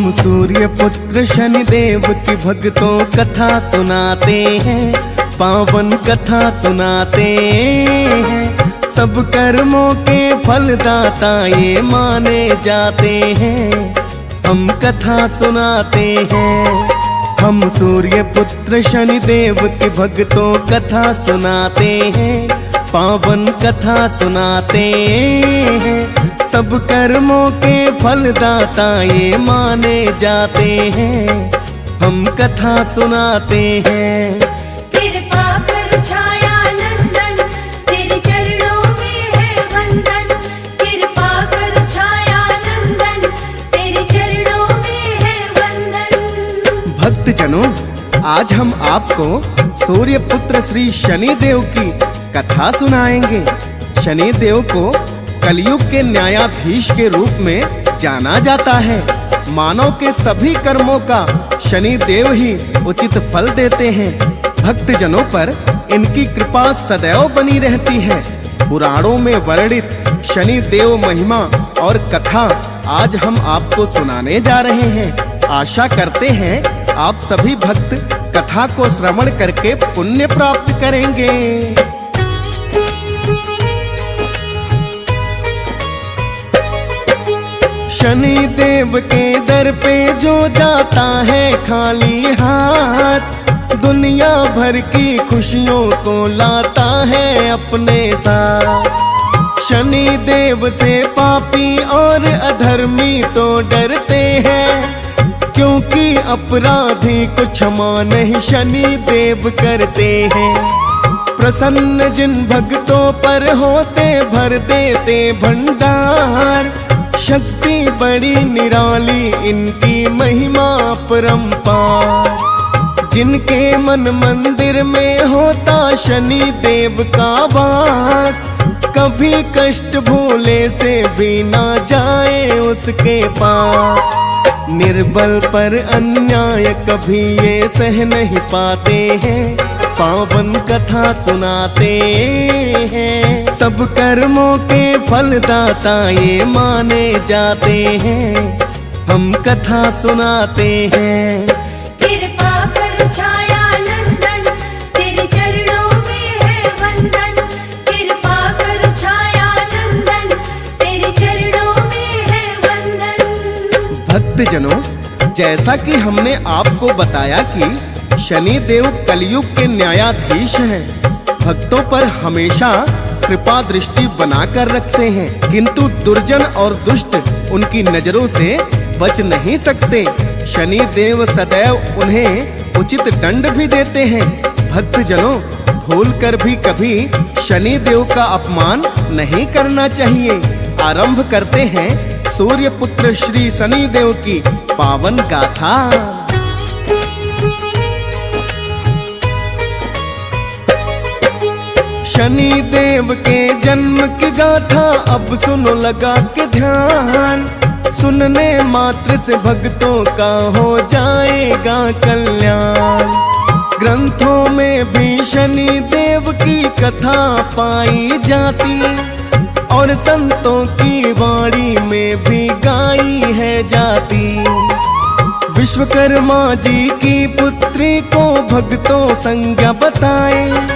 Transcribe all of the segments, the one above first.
हम सूर्य पुत्र शनिदेव की भक्तों कथा सुनाते हैं, पावन कथा सुनाते हैं। सब कर्मों के फलदाता ये माने जाते हैं, हम कथा सुनाते हैं। हम सूर्य पुत्र शनिदेव की भक्तों कथा सुनाते हैं, पावन कथा सुनाते हैं। सब कर्मों के फलदाता ये माने जाते हैं, हम कथा सुनाते हैं। कृपा कर छाया नंदन, तेरे चरणों में है वंदन। कृपा कर छाया नंदन, तेरे चरणों में है वंदन। भक्तजनों, आज हम आपको सूर्य पुत्र श्री शनिदेव की कथा सुनाएंगे। शनिदेव को कलयुग के न्यायाधीश के रूप में जाना जाता है। मानव के सभी कर्मों का शनिदेव ही उचित फल देते हैं। भक्तजनों पर इनकी कृपा सदैव बनी रहती है। पुराणों में वर्णित शनिदेव महिमा और कथा आज हम आपको सुनाने जा रहे हैं। आशा करते हैं आप सभी भक्त कथा को श्रवण करके पुण्य प्राप्त करेंगे। शनिदेव के दर पे जो जाता है खाली हाथ, दुनिया भर की खुशियों को लाता है अपने साथ। शनिदेव से पापी और अधर्मी तो डरते हैं, क्योंकि अपराधी को क्षमा नहीं शनिदेव करते हैं। प्रसन्न जिन भक्तों पर होते भर देते भंडार, शक्ति बड़ी निराली इनकी महिमा परंपार। जिनके मन मंदिर में होता शनि देव का वास, कभी कष्ट भूले से भी ना जाए उसके पास। निर्बल पर अन्याय कभी ये सह नहीं पाते हैं, पावन कथा सुनाते हैं। सब कर्मों के फलदाता ये माने जाते हैं, हम कथा सुनाते हैं। कृपा कर छाया नंदन, तेरे चरणों में है वंदन। कृपा कर छाया नंदन, तेरे चरणों में है वंदन। भक्तजनों, जैसा कि हमने आपको बताया कि शनिदेव कलयुग के न्यायाधीश हैं, भक्तों पर हमेशा कृपा दृष्टि बनाकर रखते हैं, किंतु दुर्जन और दुष्ट उनकी नजरों से बच नहीं सकते। शनिदेव सदैव उन्हें उचित दंड भी देते हैं। भक्तजनों, भूलकर भी कभी शनिदेव का अपमान नहीं करना चाहिए। आरंभ करते हैं सूर्य पुत्र श्री शनिदेव की पावन गाथा। शनिदेव के जन्म की गाथा अब सुनो लगा के ध्यान, सुनने मात्र से भक्तों का हो जाएगा कल्याण। ग्रंथों में भी शनिदेव की कथा पाई जाती, और संतों की वाणी में भी गाई है जाती। विश्वकर्मा जी की पुत्री को भक्तों संज्ञा बताए,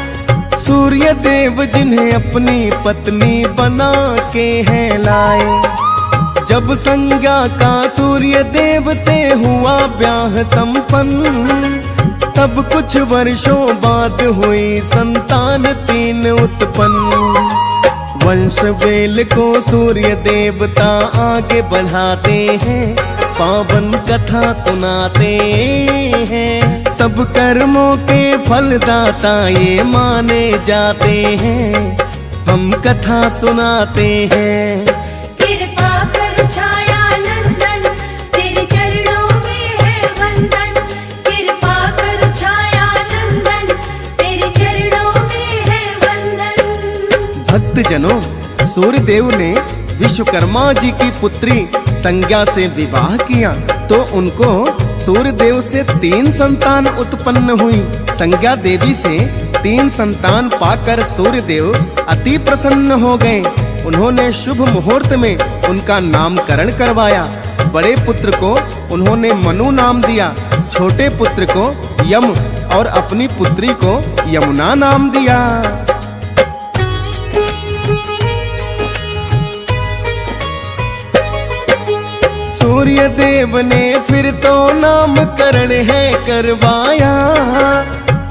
सूर्य देव जिन्हें अपनी पत्नी बना के हैं लाए। जब संज्ञा का सूर्य देव से हुआ ब्याह संपन्न, तब कुछ वर्षों बाद हुई संतान 3 उत्पन्न। वंश वेल को सूर्य देवता आगे बढ़ाते हैं, पावन कथा सुनाते हैं। सब कर्मों के फलदाता ये माने जाते हैं, हम कथा सुनाते हैं। कृपा कर छाया नंदन, तेरे चरणों में है वंदन। कृपा कर छाया नंदन, तेरे चरणों में है वंदन। भक्तजनों, सूर्यदेव ने विश्वकर्मा जी की पुत्री संज्ञा से विवाह किया, तो उनको सूर्यदेव से 3 संतान उत्पन्न हुई। संज्ञा देवी से 3 संतान पाकर सूर्यदेव अति प्रसन्न हो गए। उन्होंने शुभ मुहूर्त में उनका नामकरण करवाया। बड़े पुत्र को उन्होंने मनु नाम दिया, छोटे पुत्र को यम और अपनी पुत्री को यमुना नाम दिया। सूर्य देव ने फिर तो नामकरण है करवाया,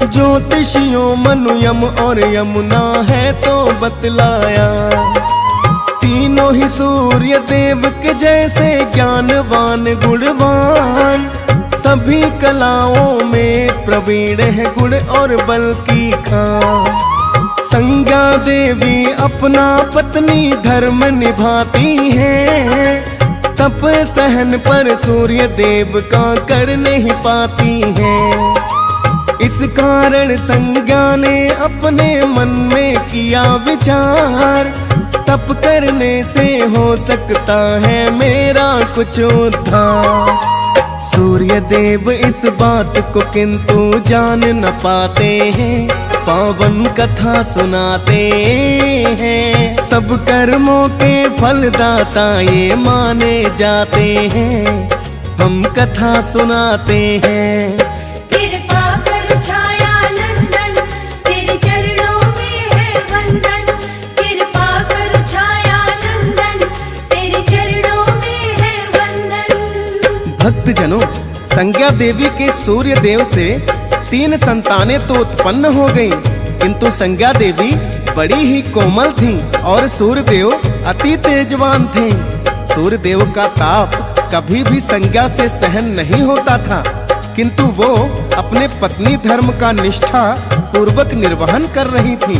ज्योतिषियों मनु यम और यमुना है तो बतलाया। तीनों ही सूर्य देव के जैसे ज्ञानवान गुणवान, सभी कलाओं में प्रवीण है गुण और बल की खान। संज्ञा देवी अपना पत्नी धर्म निभाती है, तप सहन पर सूर्य देव का कर नहीं पाती है। इस कारण संज्ञा ने अपने मन में किया विचार, तप करने से हो सकता है मेरा कुछ उद्धार। सूर्य देव इस बात को किंतु जान न पाते हैं, पावन कथा सुनाते हैं। सब कर्मों के फलदाता ये माने जाते हैं, हम कथा सुनाते हैं। कृपा कर छाया नंदन, तेरे चरणों में है वंदन। कृपा कर छाया नंदन, तेरे चरणों में है वंदन। भक्तजनों, संज्ञा देवी के सूर्य देव से 3 संतानें तो उत्पन्न हो गईं, किंतु संज्ञा देवी बड़ी ही कोमल थीं और सूर्यदेव अति तेजवान थे। सूर्यदेव का ताप कभी भी संज्ञा से सहन नहीं होता था, किंतु वो अपने पत्नी धर्म का निष्ठा पूर्वक निर्वहन कर रही थी।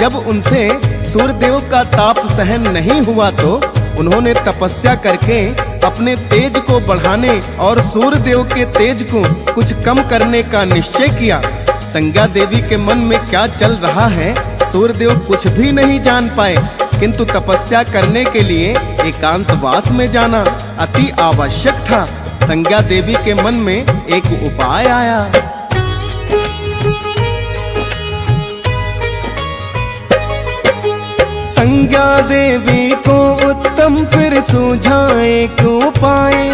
जब उनसे सूर्यदेव का ताप सहन नहीं हुआ तो उन्होंने तपस्या करके अपने तेज को बढ़ाने और सूर्यदेव के तेज को कुछ कम करने का निश्चय किया। संज्ञा देवी के मन में क्या चल रहा है सूर्यदेव कुछ भी नहीं जान पाए, किंतु तपस्या करने के लिए एकांतवास में जाना अति आवश्यक था। संज्ञा देवी के मन में एक उपाय आया। संज्ञा देवी को उत्तम फिर सूझाए एक उपाय,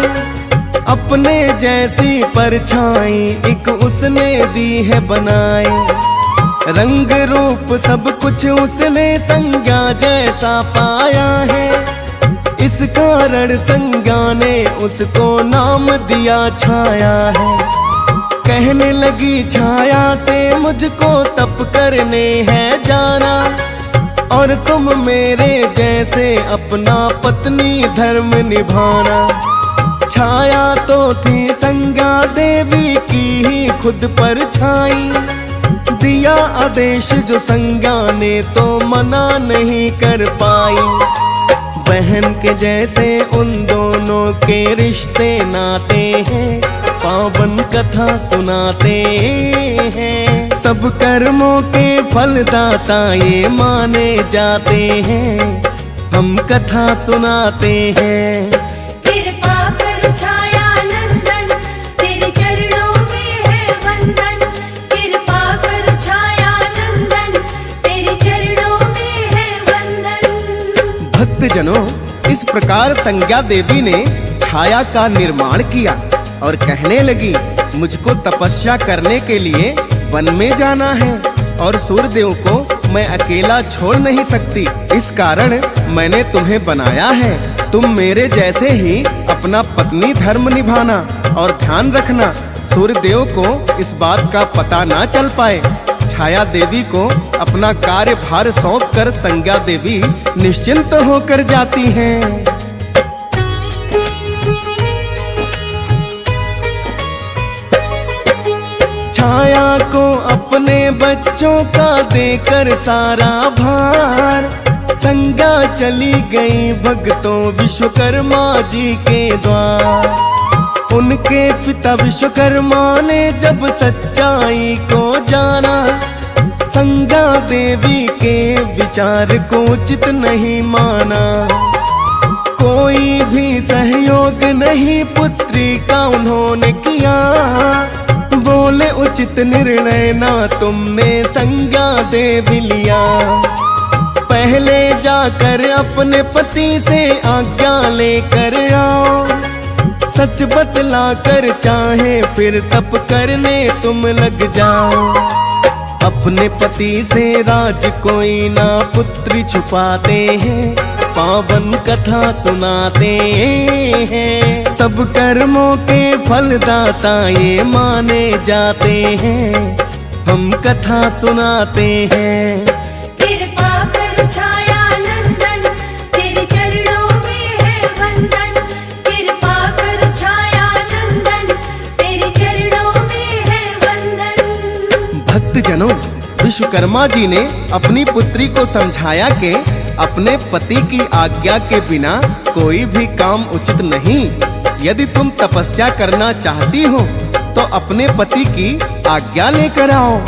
अपने जैसी परछाई एक उसने दी है बनाए। रंग रूप सब कुछ उसने संज्ञा जैसा पाया है, इस कारण संज्ञा ने उसको नाम दिया छाया है। कहने लगी छाया से मुझको तप करने है जाना, और तुम मेरे जैसे अपना पत्नी धर्म निभाना। छाया तो थी संज्ञा देवी की ही खुद पर छाई, दिया आदेश जो संज्ञा ने तो मना नहीं कर पाई। बहन के जैसे उन दोनों के रिश्ते नाते हैं, पावन कथा सुनाते हैं। सब कर्मों के फलदाता ये माने जाते हैं, हम कथा सुनाते हैं। कृपा कर छाया नंदन, तेरे चरणों में है वंदन। कृपा कर छाया नंदन, तेरे चरणों में है वंदन। भक्तजनों, इस प्रकार संज्ञा देवी ने छाया का निर्माण किया और कहने लगी, मुझको तपस्या करने के लिए वन में जाना है और सूर्यदेव को मैं अकेला छोड़ नहीं सकती। इस कारण मैंने तुम्हें बनाया है। तुम मेरे जैसे ही अपना पत्नी धर्म निभाना और ध्यान रखना सूर्यदेव को इस बात का पता ना चल पाए। छाया देवी को अपना कार्यभार सौंपकर संज्ञा देवी निश्चिंत होकर जाती हैं। छाया को अपने बच्चों का देकर सारा भार, संज्ञा चली गई भक्तों विश्वकर्मा जी के द्वार। उनके पिता विश्वकर्मा ने जब सच्चाई को जाना, संज्ञा देवी के विचार को उचित नहीं माना। कोई भी सहयोग नहीं पुत्री का उन्होंने किया, बोले उचित निर्णय ना तुमने संज्ञा देवी लिया। पहले जाकर अपने पति से आज्ञा लेकर आओ, सच बतला कर चाहे फिर तप करने तुम लग जाओ। अपने पति से राज कोई ना पुत्री छुपाते हैं, पावन कथा सुनाते हैं। सब कर्मों के फलदाता ये माने जाते हैं, हम कथा सुनाते हैं। कृपा कर छाया नंदन, तेरे चरणों में है वंदन। कृपा कर छाया नंदन, तेरे चरणों में है वंदन। भक्तजनों, विश्वकर्मा जी ने अपनी पुत्री को समझाया कि अपने पति की आज्ञा के बिना कोई भी काम उचित नहीं। यदि तुम तपस्या करना चाहती हो तो अपने पति की आज्ञा लेकर आओ।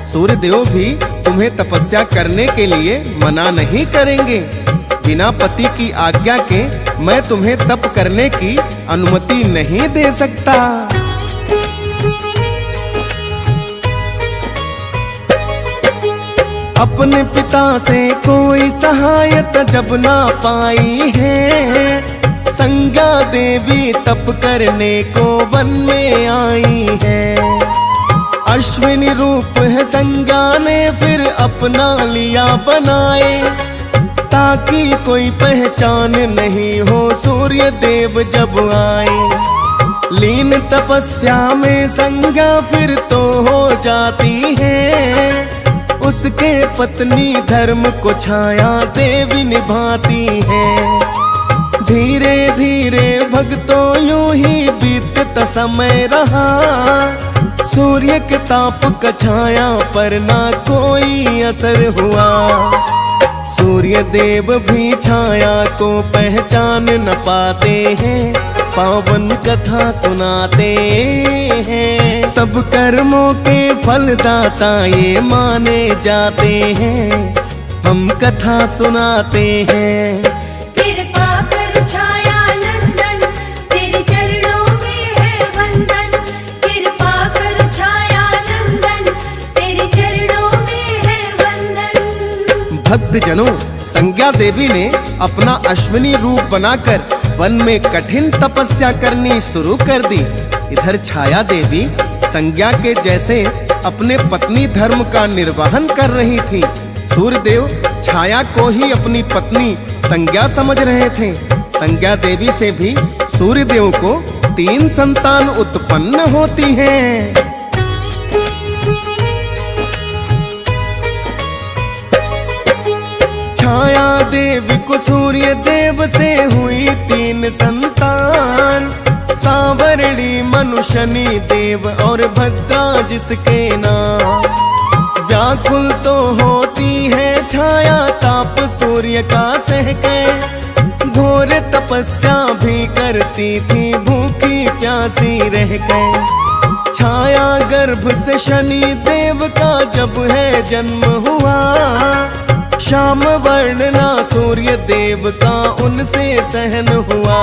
सूर्य देव भी तुम्हें तपस्या करने के लिए मना नहीं करेंगे। बिना पति की आज्ञा के मैं तुम्हें तप करने की अनुमति नहीं दे सकता। अपने पिता से कोई सहायता जब ना पाई है, संज्ञा देवी तप करने को वन में आई है। अश्विनी रूप है संज्ञा ने फिर अपना लिया बनाए, ताकि कोई पहचान नहीं हो सूर्य देव जब आए। लीन तपस्या में संज्ञा फिर तो हो जाती है, उसके पत्नी धर्म को छाया देवी निभाती है। धीरे धीरे भक्तों यूं ही बीतता समय रहा, सूर्य के ताप का छाया पर ना कोई असर हुआ। सूर्य देव भी छाया को पहचान न पाते हैं, पावन कथा सुनाते हैं। सब कर्मों के फलदाता ये माने जाते हैं, हम कथा सुनाते हैं। कृपा कर छाया नंदन, तेरे चरणों में है वंदन। कृपा कर छाया नंदन, तेरे चरणों में है वंदन। भक्तजनों, संज्ञा देवी ने अपना अश्विनी रूप बनाकर वन में कठिन तपस्या करनी शुरू कर दी। इधर छाया देवी संज्ञा के जैसे अपने पत्नी धर्म का निर्वहन कर रही थी। सूर्यदेव छाया को ही अपनी पत्नी संज्ञा समझ रहे थे। संज्ञा देवी से भी सूर्यदेव को 3 संतान उत्पन्न होती हैं। छाया देवी को सूर्य देव से हुई 3 संतान, सांवरणी मनु शनि देव और भद्रा जिसके नाम। व्याकुल तो होती है छाया ताप सूर्य का सहकर, घोर तपस्या भी करती थी भूखी प्यासी रह कर। छाया गर्भ से शनि देव का जब है जन्म हुआ, श्याम वर्णना सूर्य देव का उनसे सहन हुआ।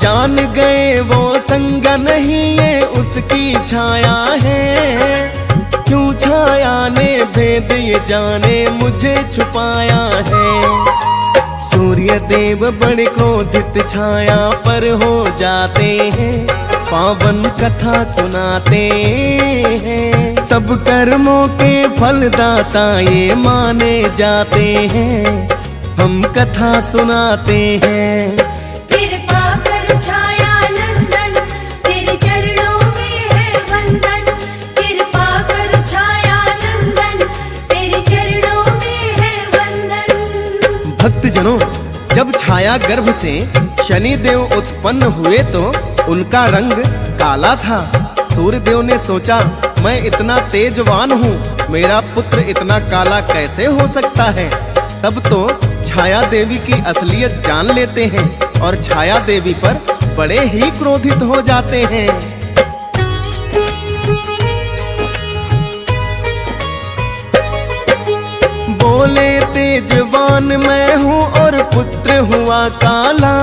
जान गए वो संज्ञा नहीं ये उसकी छाया है, क्यों छाया ने भेद ये जाने मुझे छुपाया है। सूर्य देव बड़े क्रोधित छाया पर हो जाते हैं, पावन कथा सुनाते हैं। सब कर्मों के फलदाता ये माने जाते हैं, हम कथा सुनाते हैं। कृपा कर छाया नंदन, तेरे चरणों में है वंदन। कृपा कर छाया नंदन, तेरे चरणों में है वंदन। भक्तजनों, जब छाया गर्भ से शनि देव उत्पन्न हुए तो उनका रंग काला था। सूर्यदेव ने सोचा, मैं इतना तेजवान हूँ, मेरा पुत्र इतना काला कैसे हो सकता है। तब तो छाया देवी की असलियत जान लेते हैं और छाया देवी पर बड़े ही क्रोधित हो जाते हैं। बोले, तेजवान मैं हूँ और पुत्र हुआ काला,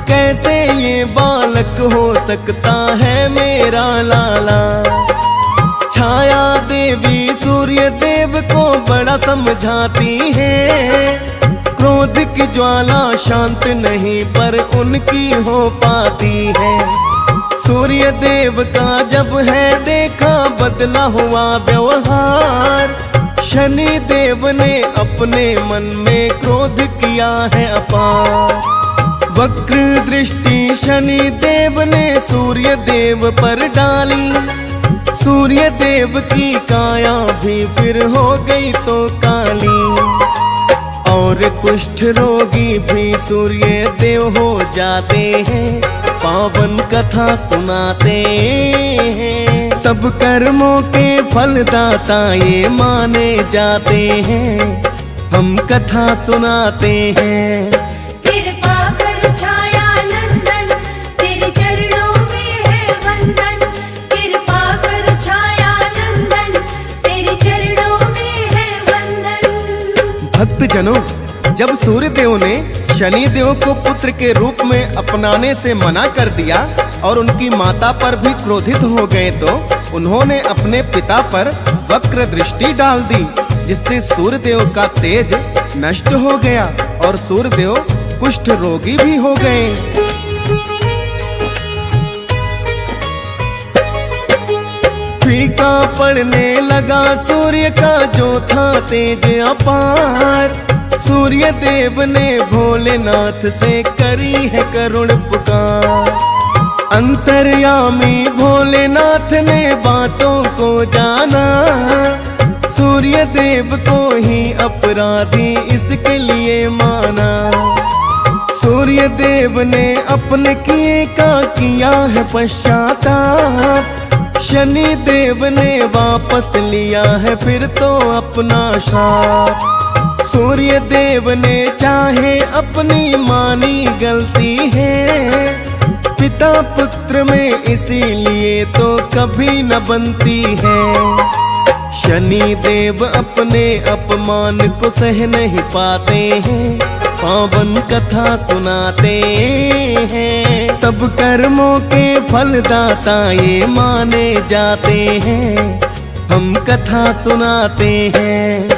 कैसे ये बालक हो सकता है मेरा लाला। छाया देवी सूर्य देव को बड़ा समझाती है, क्रोध की ज्वाला शांत नहीं पर उनकी हो पाती है। सूर्य देव का जब है देखा बदला हुआ व्यवहार, शनि देव ने अपने मन में क्रोध किया है अपार। वक्र दृष्टि शनि देव ने सूर्य देव पर डाली, सूर्य देव की काया भी फिर हो गई तो काली। और कुष्ठ रोगी भी सूर्य देव हो जाते हैं, पावन कथा सुनाते हैं। सब कर्मों के फलदाता ये माने जाते हैं, हम कथा सुनाते हैं। कृपा कर छाया नंदन, तेरे चरणों में है वंदन। कृपा कर छाया नंदन, तेरे चरणों में है वंदन। भक्तजनों, जब सूर्य देव ने शनि देव को पुत्र के रूप में अपनाने से मना कर दिया और उनकी माता पर भी क्रोधित हो गए, तो उन्होंने अपने पिता पर वक्र दृष्टि डाल दी, जिससे सूर्य देव का तेज नष्ट हो गया और सूर्य देव कुष्ठ रोगी भी हो गए। फीका पड़ने लगा सूर्य का जो था तेज अपार, सूर्य देव ने भोलेनाथ से करी है करुण पुकार। अंतर्यामी भोलेनाथ ने बातों को जाना, सूर्य देव को ही अपराधी इसके लिए माना। सूर्य देव ने अपने किए का किया है पश्चाताप, शनि देव ने वापस लिया है फिर तो अपना शाप। सूर्य देव ने चाहे अपनी मानी गलती है, पिता पुत्र में इसीलिए तो कभी न बनती है। शनि देव अपने अपमान को सह नहीं पाते हैं, पावन कथा सुनाते हैं। सब कर्मों के फलदाता ये माने जाते हैं, हम कथा सुनाते हैं।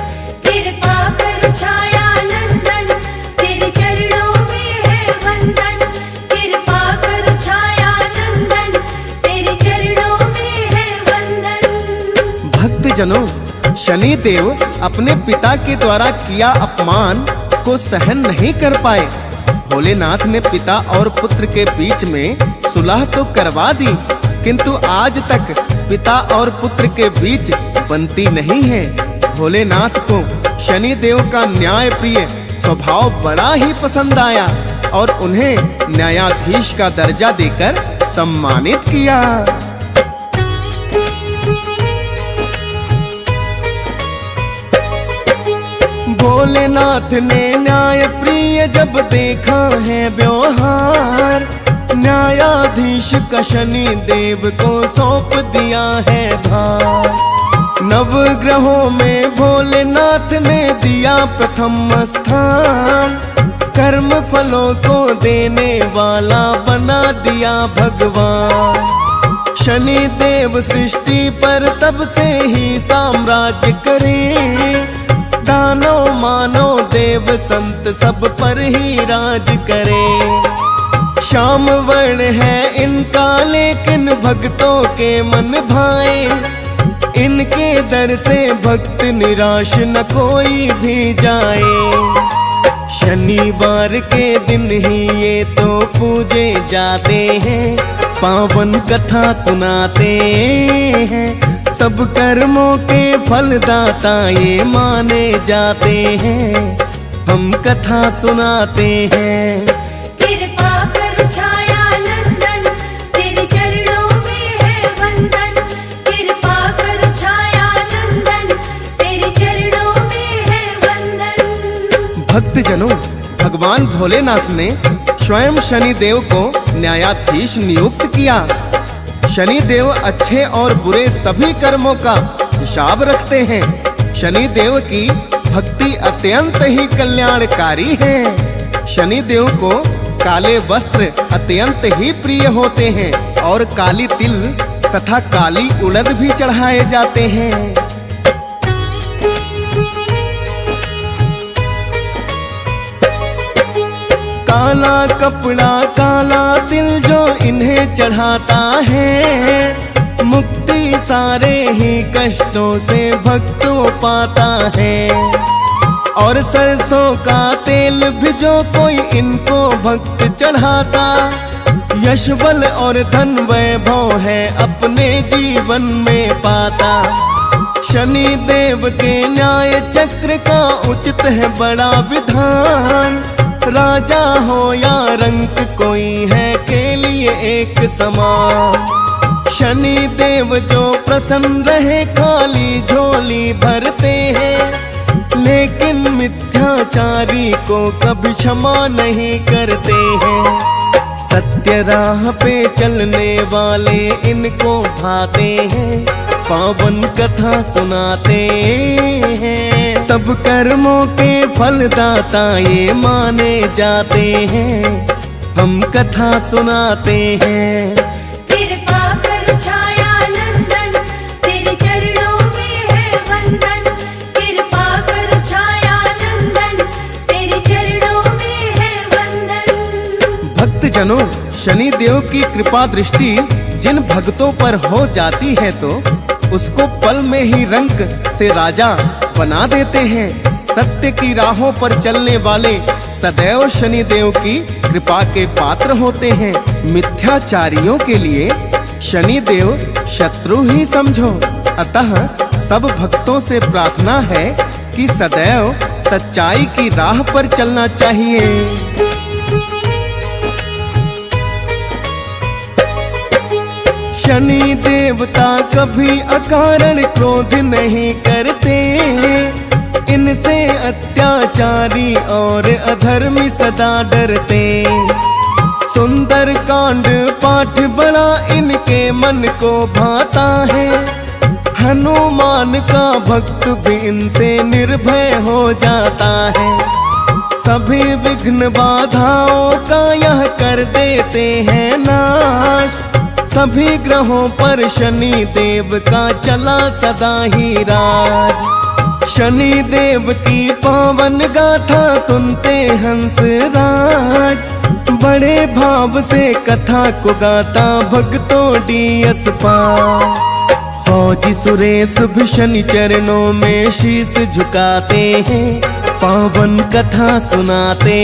कृपा कर छाया नंदन, तेरे चरणों में है वंदन। कृपा कर छाया नंदन, तेरे चरणों में है वंदन। भक्तजनों, शनि देव अपने पिता के द्वारा किया अपमान को सहन नहीं कर पाए। भोलेनाथ ने पिता और पुत्र के बीच में सुलह तो करवा दी, किंतु आज तक पिता और पुत्र के बीच बनती नहीं है। भोलेनाथ को शनि देव का न्याय प्रिय स्वभाव बड़ा ही पसंद आया और उन्हें न्यायाधीश का दर्जा देकर सम्मानित किया। भोलेनाथ ने न्याय प्रिय जब देखा है व्यवहार, न्यायाधीश का शनि देव को सौंप दिया है भार। नवग्रहों में भोलेनाथ ने दिया प्रथम स्थान, कर्म फलों को देने वाला बना दिया भगवान। शनि देव सृष्टि पर तब से ही साम्राज्य करे, दानव मानव देव संत सब पर ही राज करे। श्याम वर्ण है इनका लेकिन भक्तों के मन भाए, इनके दर से भक्त निराश न कोई भी जाए। शनिवार के दिन ही ये तो पूजे जाते हैं, पावन कथा सुनाते हैं। सब कर्मों के फलदाता ये माने जाते हैं, हम कथा सुनाते हैं। कृपा कर छाया नंदन, तेरे चरणों में है वंदन। कृपा कर छाया नंदन, तेरे चरणों में है वंदन। भक्तजनों, भगवान भोलेनाथ ने स्वयं शनि देव को न्यायाधीश नियुक्त किया। शनि देव अच्छे और बुरे सभी कर्मों का हिसाब रखते हैं। शनि देव की भक्ति अत्यंत ही कल्याणकारी है। शनि देव को काले वस्त्र अत्यंत ही प्रिय होते हैं और काली तिल तथा काली उड़द भी चढ़ाए जाते हैं। काला कपड़ा काला तिल जो इन्हें चढ़ाता है, मुक्ति सारे ही कष्टों से भक्त वो पाता है। और सरसों का तेल भी जो कोई इनको भक्त चढ़ाता, यश बल और धन वैभव है अपने जीवन में पाता। शनि देव के न्याय चक्र का उचित है बड़ा विधान, राजा हो या रंक कोई है के लिए एक समान। शनि देव जो प्रसन्न रहे खाली झोली भरते हैं, लेकिन मिथ्याचारी को कभी क्षमा नहीं करते हैं। सत्य राह पे चलने वाले इनको भाते हैं, पावन कथा सुनाते हैं। सब कर्मों के फलदाता ये माने जाते हैं, हम कथा सुनाते हैं। कृपा कर छाया नंदन, तेरे चरणों में है वंदन। कृपा कर छाया नंदन, तेरे चरणों में है वंदन। भक्तजनों, शनि देव की कृपा दृष्टि जिन भक्तों पर हो जाती है तो उसको पल में ही रंक से राजा बना देते हैं। सत्य की राहों पर चलने वाले सदैव शनि देव की कृपा के पात्र होते हैं। मिथ्याचारियों के लिए शनि देव शत्रु ही समझो। अतः सब भक्तों से प्रार्थना है कि सदैव सच्चाई की राह पर चलना चाहिए। शनि देवता कभी अकारण क्रोध नहीं करते, इनसे अत्याचारी और अधर्मी सदा डरते। सुंदर कांड पाठ बड़ा इनके मन को भाता है, हनुमान का भक्त भी इनसे निर्भय हो जाता है। सभी विघ्न बाधाओं का यह कर देते हैं नाश, सभी ग्रहों पर शनि देव का चला सदा ही राज। शनि देव की पावन गाथा सुनते हंस राज, बड़े भाव से कथा को गाता भक्तों डीएस पार। फौजी सुरेश भी शनि चरणों में शीश झुकाते हैं, पावन कथा सुनाते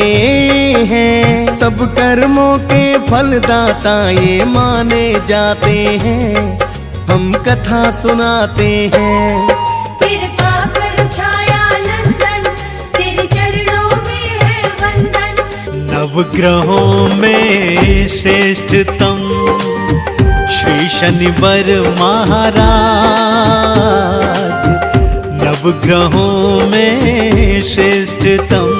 हैं। सब कर्मों के फलदाता ये माने जाते हैं, हम कथा सुनाते हैं। कृपा कर छाया नंदन, तेरे चरणों में है वंदन। नवग्रहों में श्रेष्ठतम श्री शनिवर महाराज, नवग्रहों में श्रेष्ठतम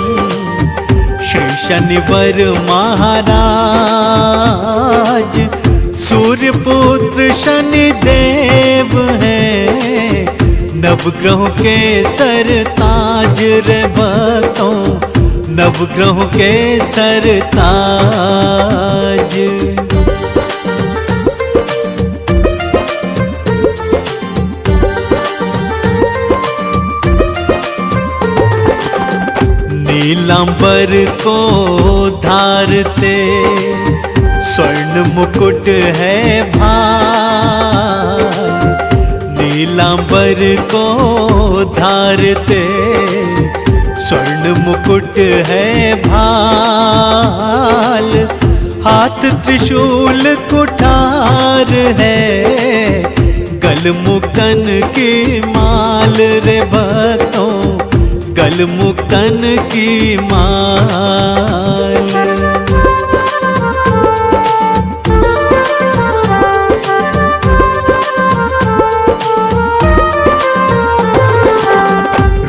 श्री शनिवर महाराज। सूर्यपुत्र शनि देव है, नवग्रहों के सरताज रे भक्तों, नवग्रहों के सरताज। नीलांबर को धारते स्वर्ण मुकुट है भाल, नीलांबर को धारते स्वर्ण मुकुट है भाल। हाथ त्रिशूल कुठार है, गल मुक्तन की माल रे भक्तों, गल मुक्तन की माल।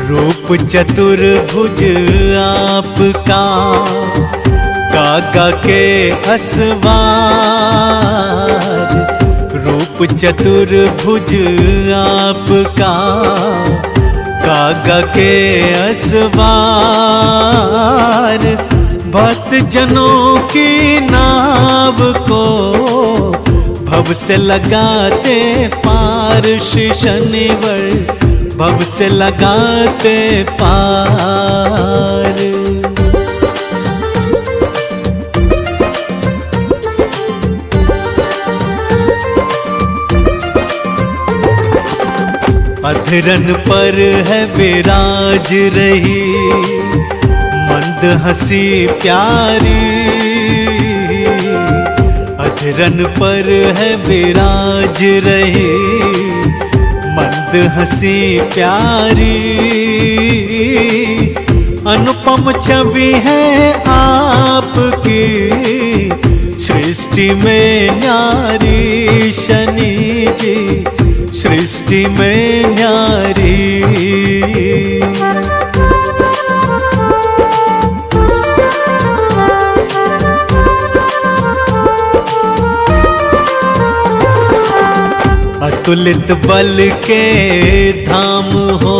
रूप चतुर्भुज आपका, काका के असवार। रूप चतुर्भुज आपका, कागा के असवार। भक्त जनों की नाव को भव से लगाते पार, श्री शनिवर भव से लगाते पार। अधरन पर है विराज रही मंद हंसी प्यारी, अधरन पर है विराज रही मंद हंसी प्यारी। अनुपम छवि है आपकी सृष्टि में न्यारी, शनि जी सृष्टि में न्यारी। अतुलित बल के धाम हो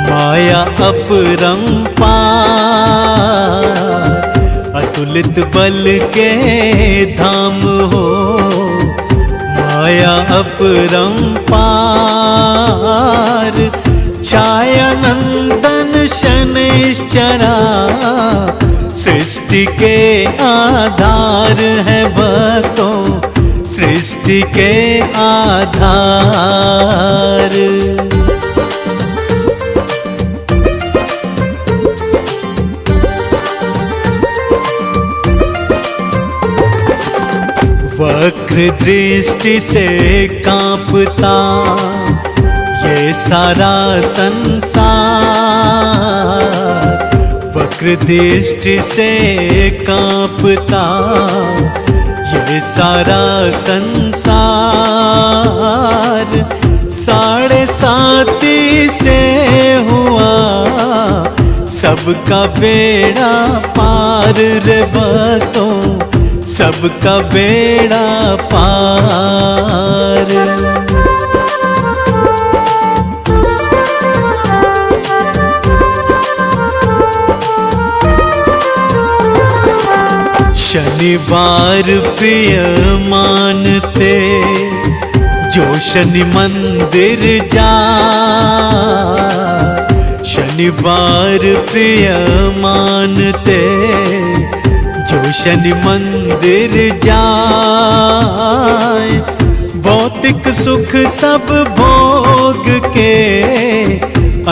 माया अपरंपार, अतुलित बल के धाम हो माया अपरंपार। छाया नंदन शनैश्चरा सृष्टि के आधार है भक्तों, सृष्टि के आधार। वक्र दृष्टि से कांपता ये सारा संसार, वक्र दृष्टि से कांपता ये सारा संसार। 7.5 से हुआ सबका बेड़ा पार रे भक्तों, सबका बेड़ा पार। शनिवार प्रिय मानते जो शनि मंदिर जा, शनिवार प्रिय मानते जो शनि मंदिर जाए। भौतिक सुख सब भोग के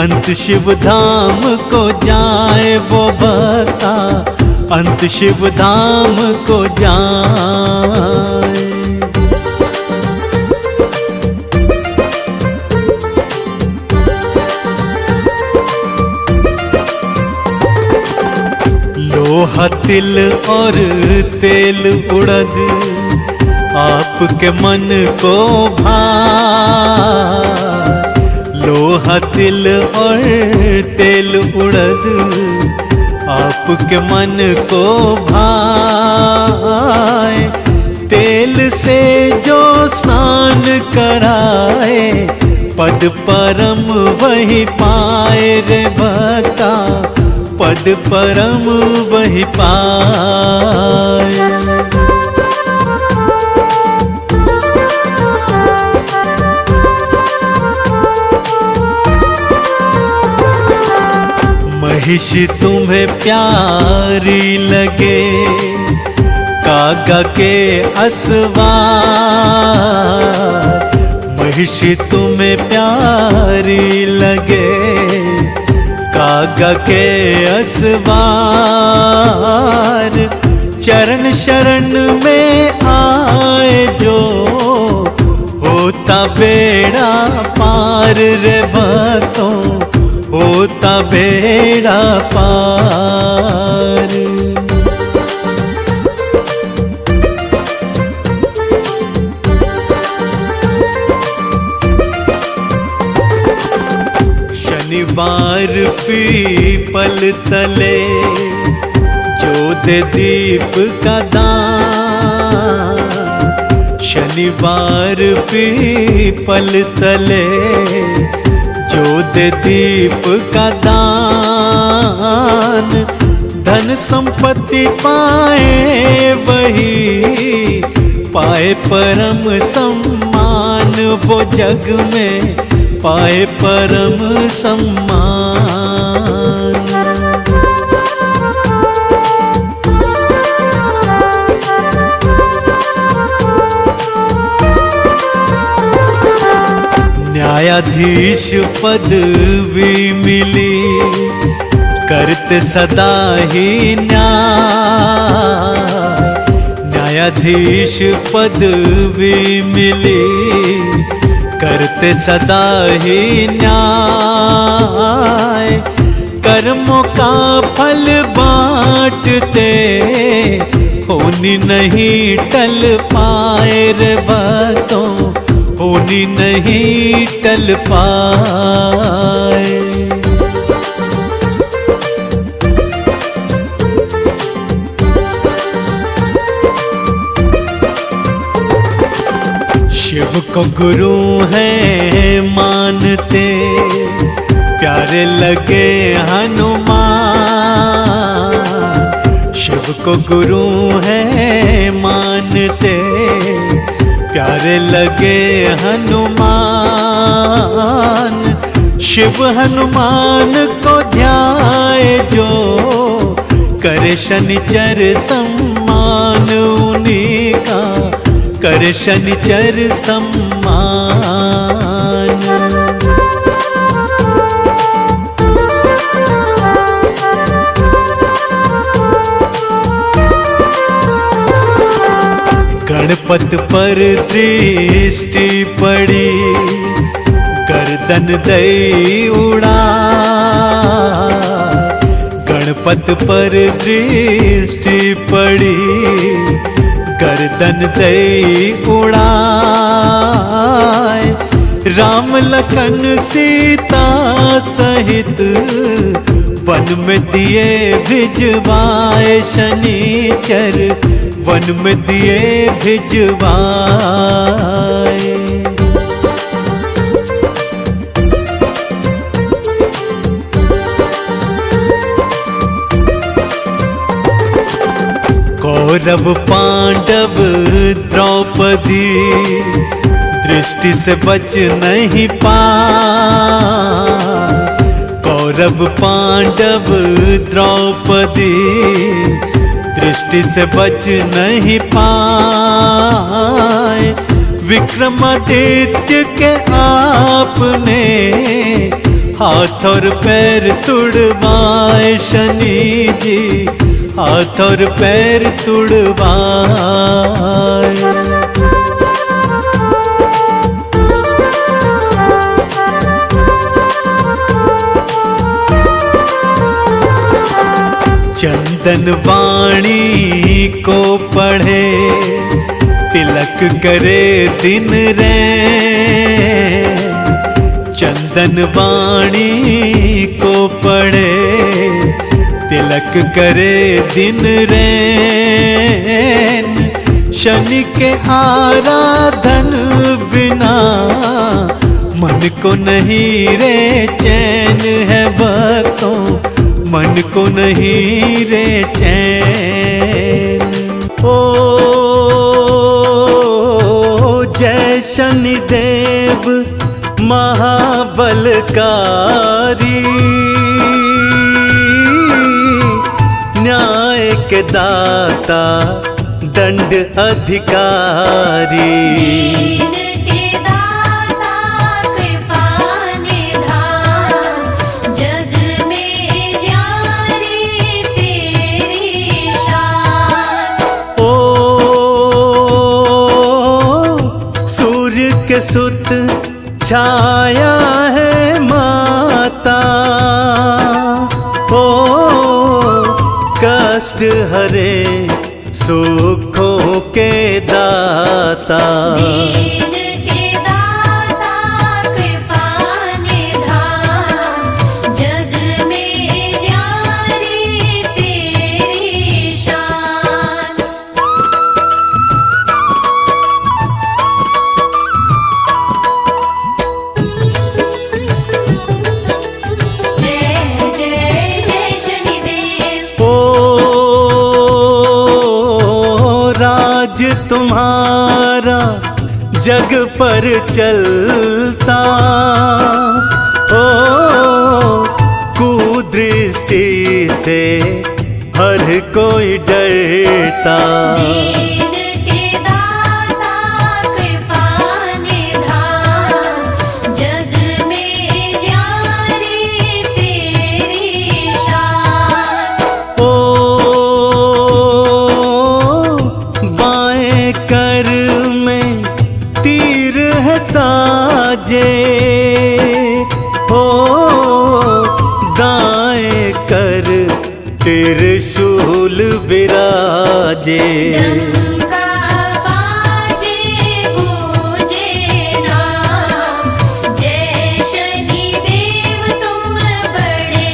अंत शिव धाम को जाए वो भक्ता, अंत शिव धाम को जाए। लोहा तिल और तेल उड़द आपके मन को भाए, लोहा तिल और तेल उड़द आपके मन को भाए। तेल से जो स्नान कराए पद परम वही पाए रे भक्ता, पद परम वही पाए। महिषी तुम्हें प्यारी लगे कागा के असवार, महिषी तुम्हें प्यारी लगे कागा के असवार। चरण शरण में आए जो होता बेड़ा पार रे भक्तों, होता बेड़ा पार। शनिवार पीपल तले जो दे दीप का दान, शनिवार पीपल तले जो दे दीप का दान। धन संपत्ति पाए वही पाए परम सम्मान, वो जग में पाए परम सम्मान। न्यायाधीश पदवी मिली, करते सदा ही न्याय। न्यायाधीश पदवी मिली, करते सदा ही न्याय। कर्मों का फल बांटते, होनी नहीं टल पाए रे बातों, होनी नहीं टल पाए। शिव को गुरु है मानते, प्यारे लगे हनुमान। शिव को गुरु है मानते, प्यारे लगे हनुमान। शिव हनुमान को ध्याए जो, करे शनिचर सम्मान उन्हीं का, करे शनिचर सम्मान। गणपत पर दृष्टि पड़ी, गर्दन दई उड़ा। गणपत पर दृष्टि पड़ी, गर्दन दई उड़ाए। राम लखन सीता सहित, वन में दिए भिजवाए शनिचर, वन में दिए भिजवाए। कौरव पांडव द्रौपदी, दृष्टि से बच नहीं पाए। कौरव पांडव द्रौपदी, दृष्टि से बच नहीं पाए। विक्रमादित्य के आपने, हाथ और पैर तुड़वाए शनि जी, हाथ और पैर तुड़वाए। चंदन वाणी को पढ़े, तिलक करे दिन रैन। चंदन वाणी को पढ़े, तिलक करे दिन रैन। शनि के आराधन बिना, मन को नहीं रे चैन है भक्तों, मन को नहीं रे चैन। ओ जय शनिदेव महाबलकारी, न्याय के दाता दंड अधिकारी। दीन के दाता कृपा निधान, जग में न्यारी तेरी शान। ओ सूर्य के सुत छाया है माता, ओ कष्ट हरे सुखों के दाता। दीन के दाता कृपा निधान, जग में न्यारी तेरी शान। जय जय जय शनिदेव। ओ राज तुम्हारा जग पर चलता, ओ कुदृष्टि से हर कोई डरता। दीन के दाता कृपा निधान, जग है साजे, हो दाएं कर त्रिशूल विराजे। डंका बाजे गूंजे नाम, जय शनिदेव तुम बड़े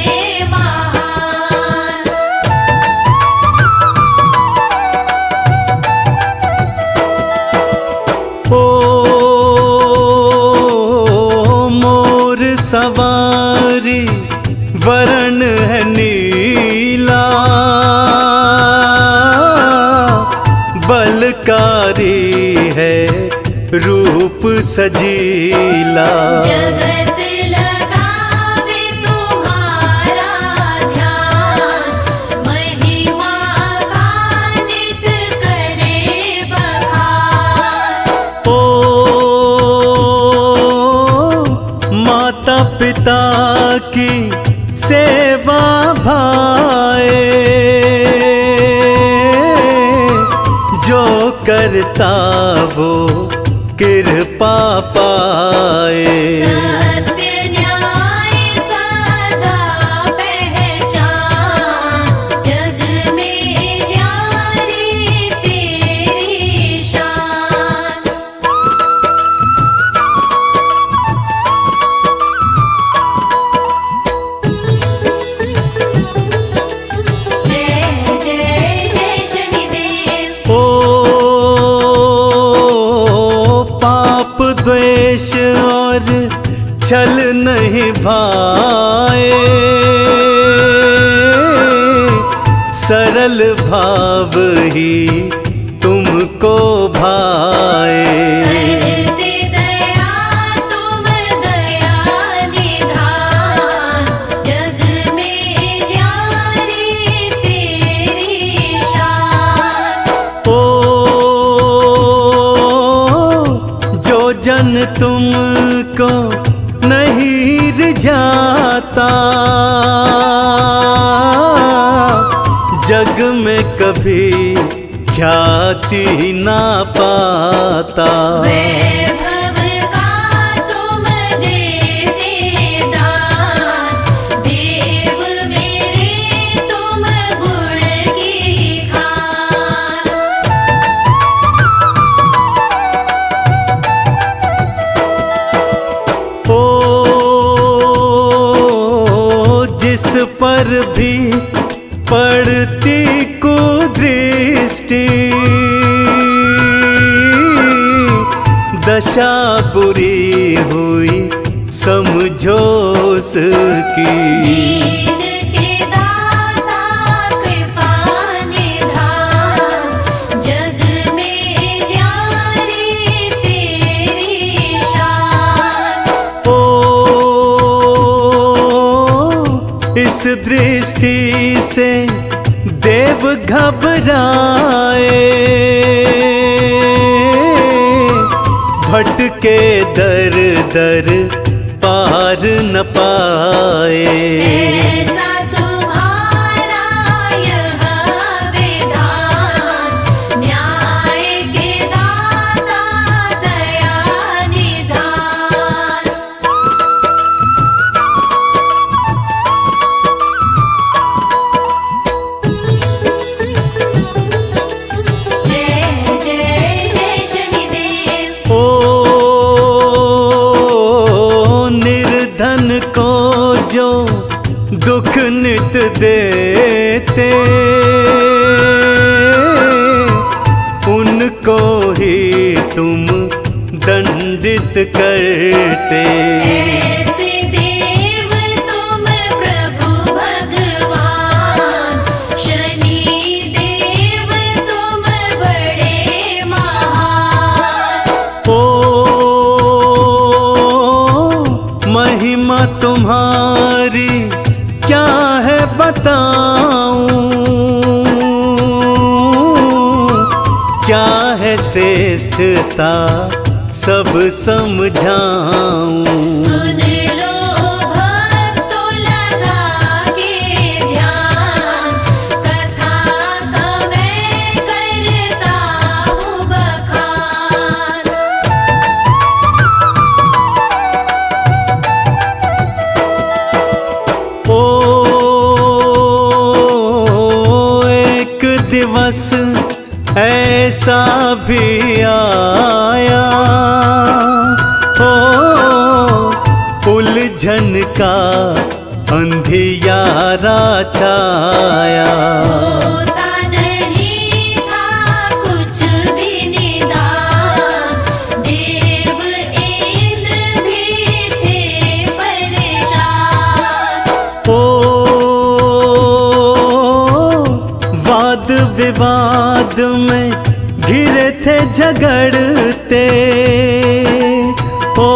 महान। ओ मोर सवारी वरण है नीला, बलकारी है रूप सजीला। जगत लगावे तुम्हारा ध्यान, महिमा का नित करे बखान। ओ माता पिता की सेवा भाए, जो करता वो कृपा पाए। सत्य न्याय सदा पहचान, जग में न्यारी तेरी शान। जय जय जय शनिदेव। ओ पाप द्वेष और छल नहीं भाए, सरल भाव ही तुमको भाए। करते दया तुम दया निधान, जग में न्यारी तेरी शान। ओ जो जन तुमको नहीं रिझाता, जग में कभी ख्याति ना पाता। वैभव का तुम देते दान, देव मेरे तुम गुण की खान। ओ जिस पर भी पड़ती कुदृष्टि, दशा बुरी हुई समझो उसकी। दीन के दाता कृपा निधान, जग में न्यारी तेरी शान। ओ इस दृष्टि से देव घबराए, भटके दर दर पार न पाए। ऐसा तुम्हारा यह विधान, न्याय के दाता दया निधान। जय जय जय शनिदेव। ओ निर्धन को जो दुख नित देते, उनको ही तुम दंडित करते। ऐसे देव तुम प्रभु भगवान, शनि देव तुम बड़े महान। ओ महिमा तुम्हारी क्या है बताऊं, क्या है श्रेष्ठता सब समझाऊं। सुन लो भक्तों लगा के ध्यान, कथा का मैं करता हूँ बखान। जिनका अंधियारा छाया। होता नहीं था कुछ भी निदान, देव इंद्र भी थे परेशान। ओ वाद विवाद में घिरे थे झगड़ते, ओ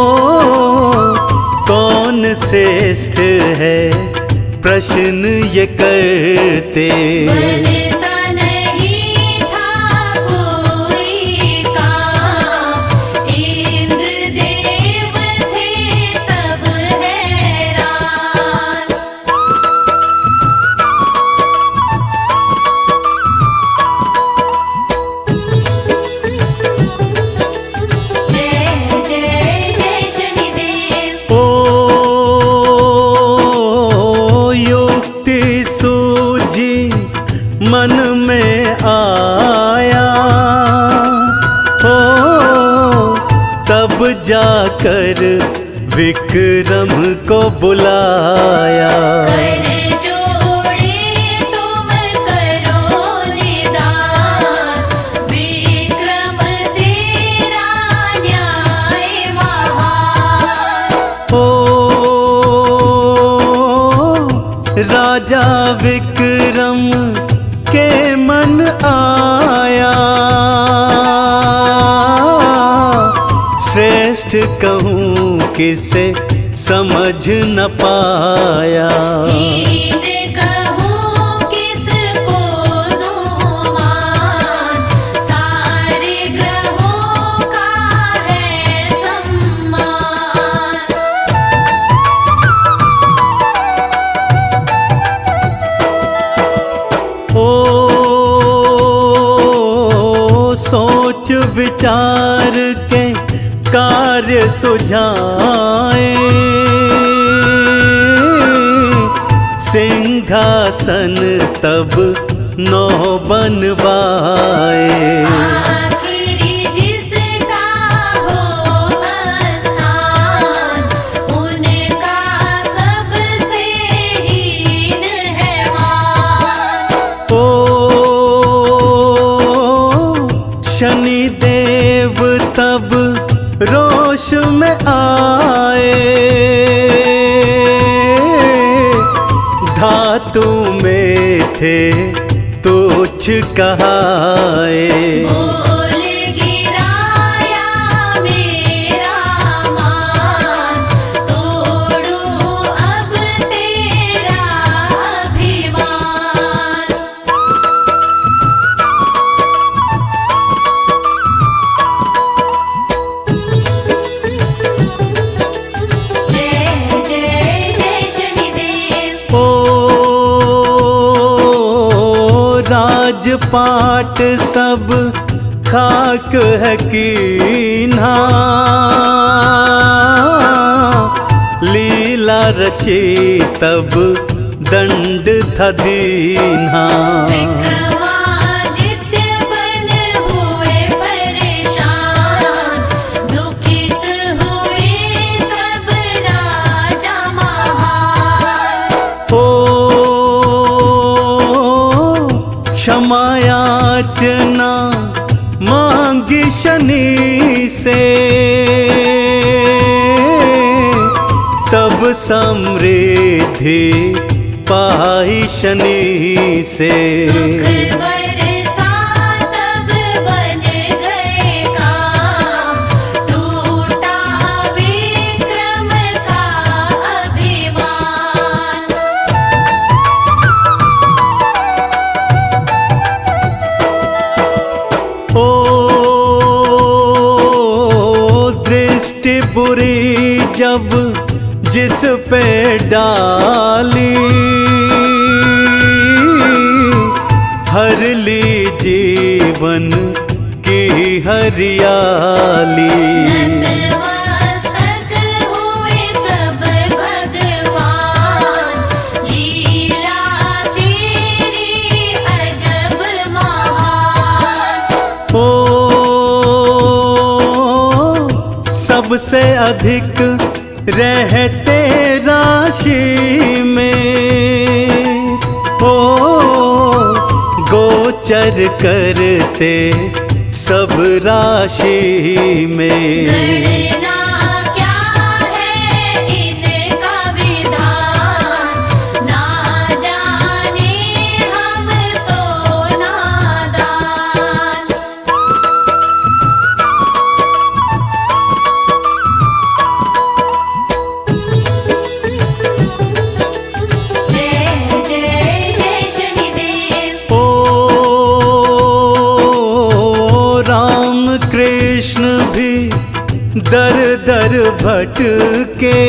कौन श्रेष्ठ है प्रश्न ये करते। बनता नहीं था कोई काम, इंद्र देव थे तब हैरान। जय जय जय शनिदेव। ओ युक्ति सूझी मन में आया, ओ तब जाकर विक्रम को बुलाया। कर जोड़े तुम करो निदान, विक्रम तेरा न्याय महान। ओ राजा विक्रम के मन आया, श्रेष्ठ कहूँ किसे समझ न पाया। हीन कहूँ किसको दूँ मान, सारे ग्रहों का है सम्मान। ओ सोच विचार के कार्य सुझाए, सिंहासन तब नौ बनवाए। आखिरी जिसका हो स्थान, उनका सबसे हीन है मान। ओ शनि देव तब रोष में आए, धातु में थे तुच्छ कहाए। बोल गिराया मेरा मान, तोड़ूं अब तेरा अभिमान। जय जय जय शनिदेव। ओ राजपाट सब खाक है कीन्हा, लीला रची तब दंड था दीन्हा। विक्रमादित्य बन हुए परेशान, दुखित हुए तब राजा महान। ओ क्षमा याचना मांगी शनि से, तब समृद्धि पाई शनि से। सुख बरसा तब बन गए काम, टूटा विक्रम का अभिमान। ओ दृष्टि बुरी जब जिस पे डाली, हर ली जीवन की हरियाली। नतमस्तक हुए सब भगवान, लीला तेरी अजब महान। ओ सबसे अधिक रहते राजा, राशि में हो गोचर करते सब राशि में। गणना क्या है इनका विधान, ना जाने हम तो नादान। जय जय जय शनिदेव। राम कृष्ण भी दर दर भटके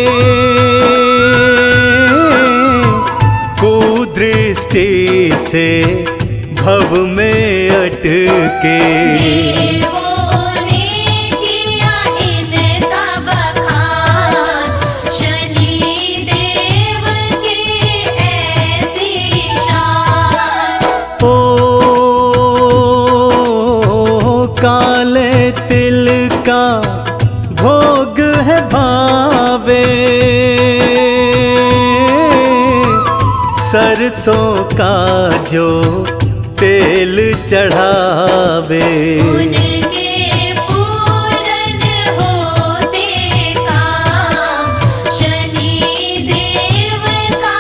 कुदृष्टि से भव में अटके। देवों ने किया इनका बखान, शनि देव की ऐसी शान। काले तिल का भोग है भावे, सरसों का जो तेल चढ़ावे। उनके पूरन होते काम, शनि देव का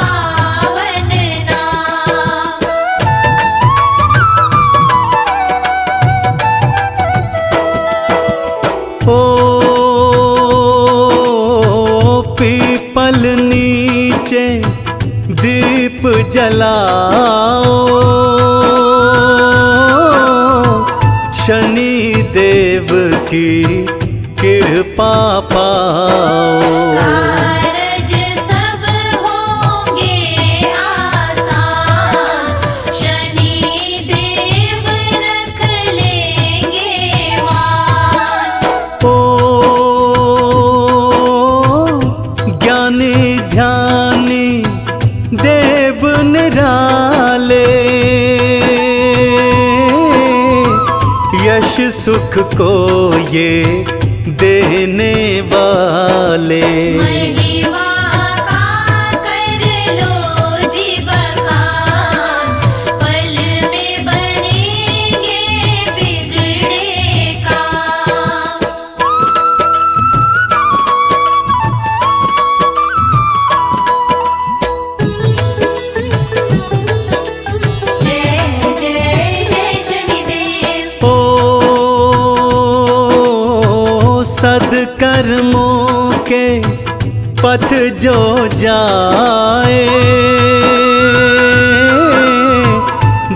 पावन नाम। पीपल नीचे दीप जलाओ, शनि देव की कृपा पाओ। कारज सब होंगे आसान, शनि देव रख लेंगे मान। ज्ञानी ध्यानी देव निराले, यश सुख को ये देने वाले। महिमा का कर लो जी बखान, पल में बनेंगे बिगड़े काम। जय जय जय शनिदेव। सदकर्मों के पथ जो जाए,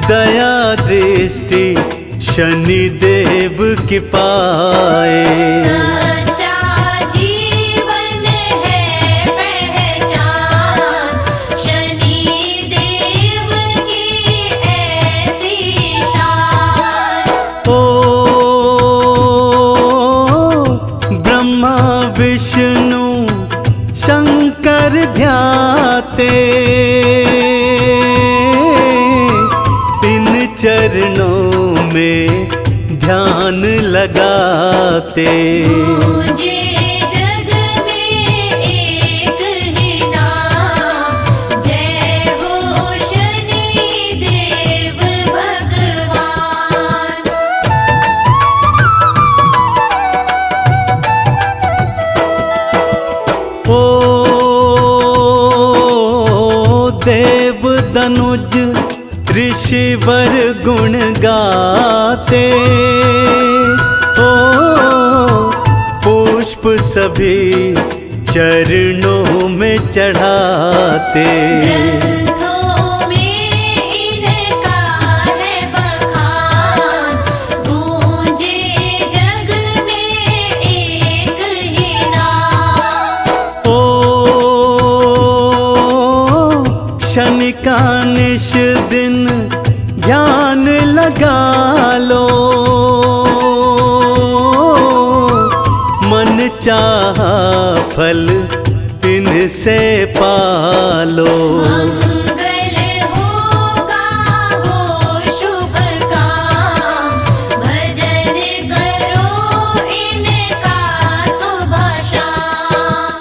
दया दृष्टि शनि देव की पाए। सच्चा जीवन है पहचान, शनि देव की ऐसी शान। ब्रह्मा विष्णु शंकर ध्याते, इन चरणों में ध्यान लगाते। मुझे जग में एक ही नाम, जय हो शनि देव भगवान। देव दनुज ऋषिवर गुण गाते, पुष्प सभी चरणों में चढ़ाते। ग्रंथों में इनका है बखान, गूंजे जग में एक ही नाम। शनि का निश दिन ध्यान लगा लो, मन चाहा फल इनसे पालो। मंगल होगा हो शुभ काम, भजन करो इनका सुबह शाम।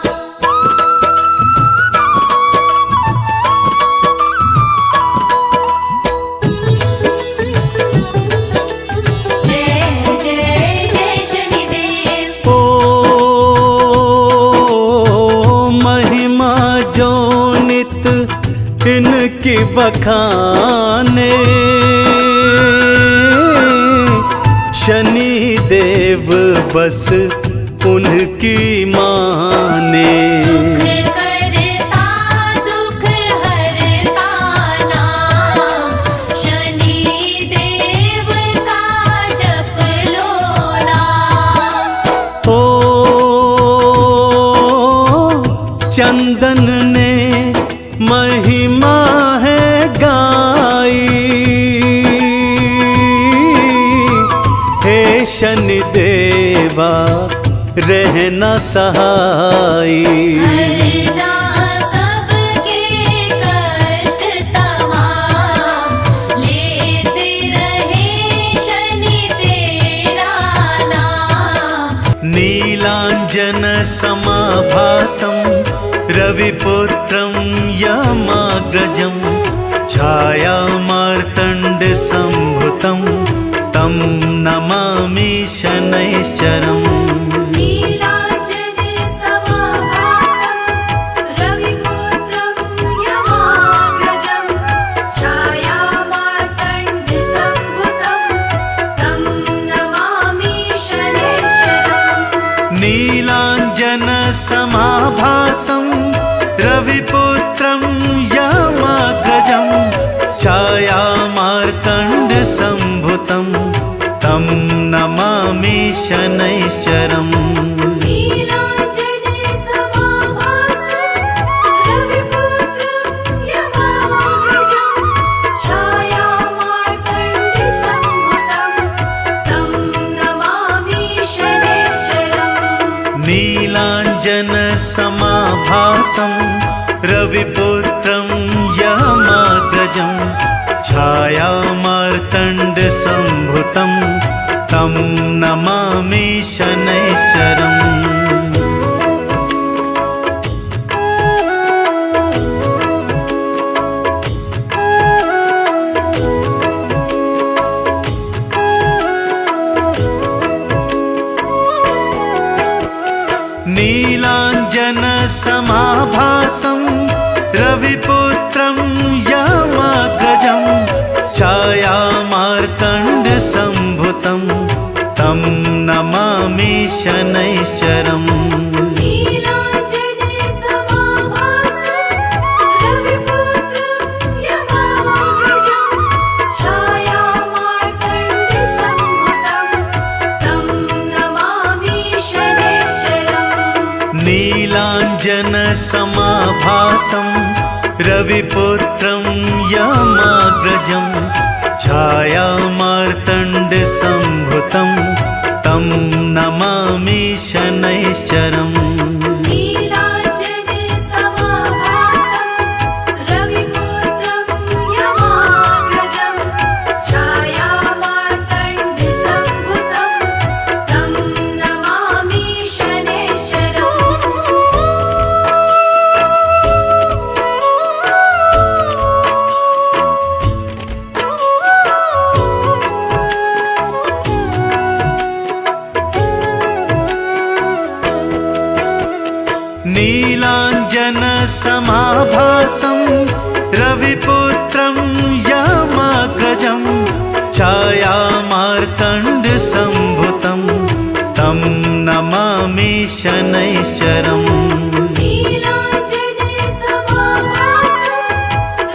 बखाने, शनि देव बस उनकी माने। सुख करता दुख हरता नाम, शनि देव का जप लो नाम। ओ चंदन ने महिमा है गाई, हे शनि देवा रहना सहाई। हरना सबके कष्ट तमाम, लेते रहे शनि तेरा नाम। नीलांजन समाभासं रविपुत्रं यमाग्रजं, छायामार्तण्ड संभुतं तं नमामि शनैश्चरम्। नीलांजन समाभासं रविपुत्रं यमाग्रजं, छायामार्तण्ड संभुतं तं नमामि शनैश्चरम्। नीलांजन समाभासं रविपुत्रं यमाग्रजं, छायामार्तण्ड संभुतं तं नमामि शनैश्चरम्। नीलांजन समाभासं रविपुत्रं यमाग्रजं, छायामार्तण्ड संभुतं तं नमामि शनैश्चरम्। नीलांजन समाभासं रविपुत्रं यमाग्रजं, छायामार्तण्ड संभुतं तं नमामि शनैश्चरम्। नीलांजन समाभासं रविपुत्रं यमाग्रजं, छायामार्तण्ड संभुतं तं नमामि शनैश्चरम्। नीलांजन समाभासं रविपुत्रं यमाग्रजं, छायामार्तण्ड संभुतं तं नमामि शनैश्चरम्। नीलांजन समाभासं रविपुत्रं यमाग्रजं, छायामार्तण्ड संभुतं तं नमामि शनैश्चरम्। नीलांजन समाभासं रविपुत्रं यमाग्रजं, छायामार्तण्ड संभुतं तं नमामि शनैश्चरम्। नीलांजन समाभासं रविपुत्रं यमाग्रजं, छायामार्तण्ड संभुतं तं नमामि शनैश्चरम्। नीलांजन समाभासं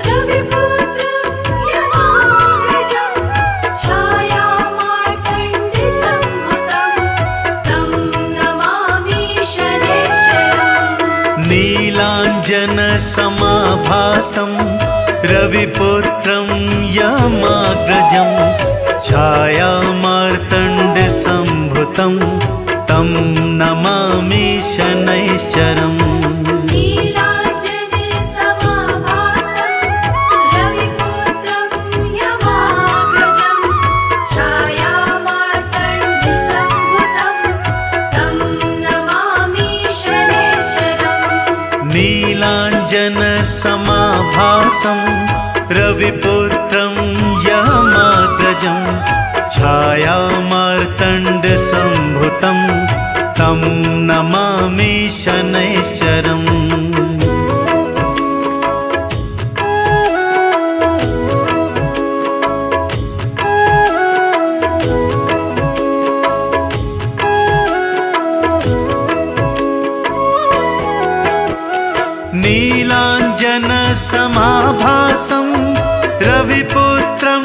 रविपुत्रं यमाग्रजं, छायामार्तण्ड संभुतं तं नमामि शनैश्चरम्। नीलांजन समाभासं रविपुत्रं यमाग्रजं, छायामार्तण्ड संभुतं तं नमामि शनैश्चरम्। नीलांजन समाभासं रविपुत्रं यमाग्रजं, छायामार्तण्ड संभुतं तं नमामि शनैश्चरम्। नीलांजन समाभासं रविपुत्रं यमाग्रजं, छायामार्तण्ड संभुतं तं नमामि शनैश्चरम्। समाभासं रविपुत्रं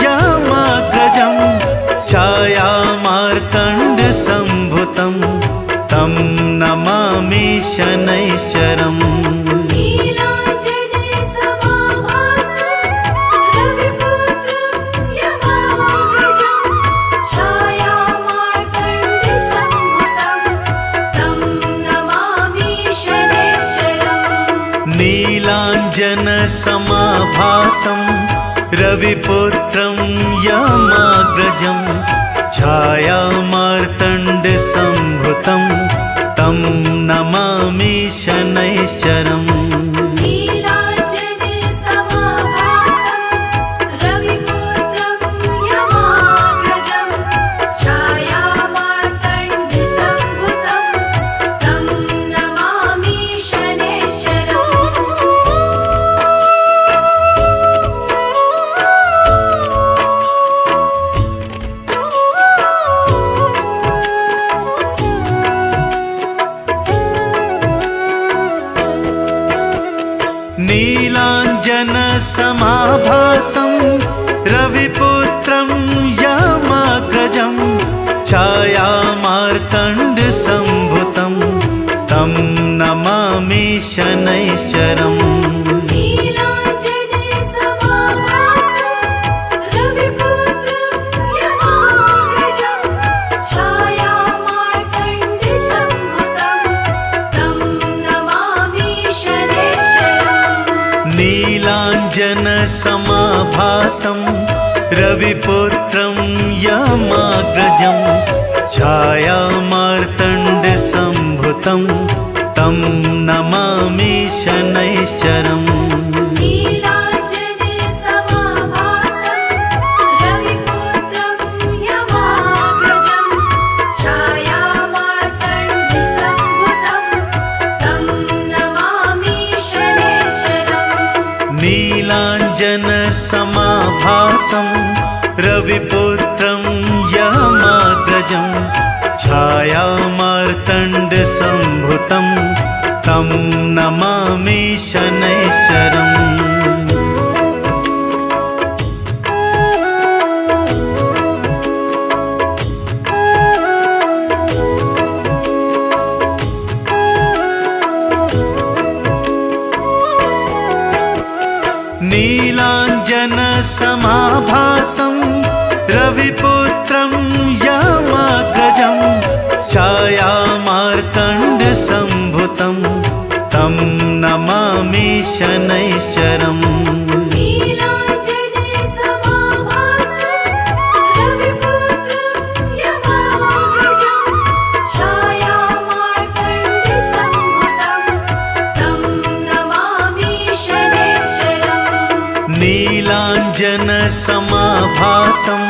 यमाग्रजं छायामार्तण्डसम्भुतं तं नमामि शनैश्चरम् नीलाञ्जनसमाभासं रविपुत्रं यमाग्रजं छायामार्तण्डसम्भुतं तं नमामि शनैश्चरम् नीलाञ्जनसमाभासं रविपुत्रं यमाग्रजं छायामार्तण्डसम्भुतं तं नमामि शनैश्चरम् नीलाञ्जनसमाभासं रविपुत्रं यमाग्रजं छायामार्तण्डसम्भुतं तं नमामि शनैश्चरम् नीलाञ्जनसमाभासं रविपुत्रं यमाग्रजं छायामार्तण्डसम्भुतं तं नमामि शनैश्चरम् नीलाञ्जनसमाभासं रविपुत्रं यमाग्रजं छायामार्तण्डसम्भुतं तं नमामि शनैश्चरम् नीलाञ्जनसमाभासं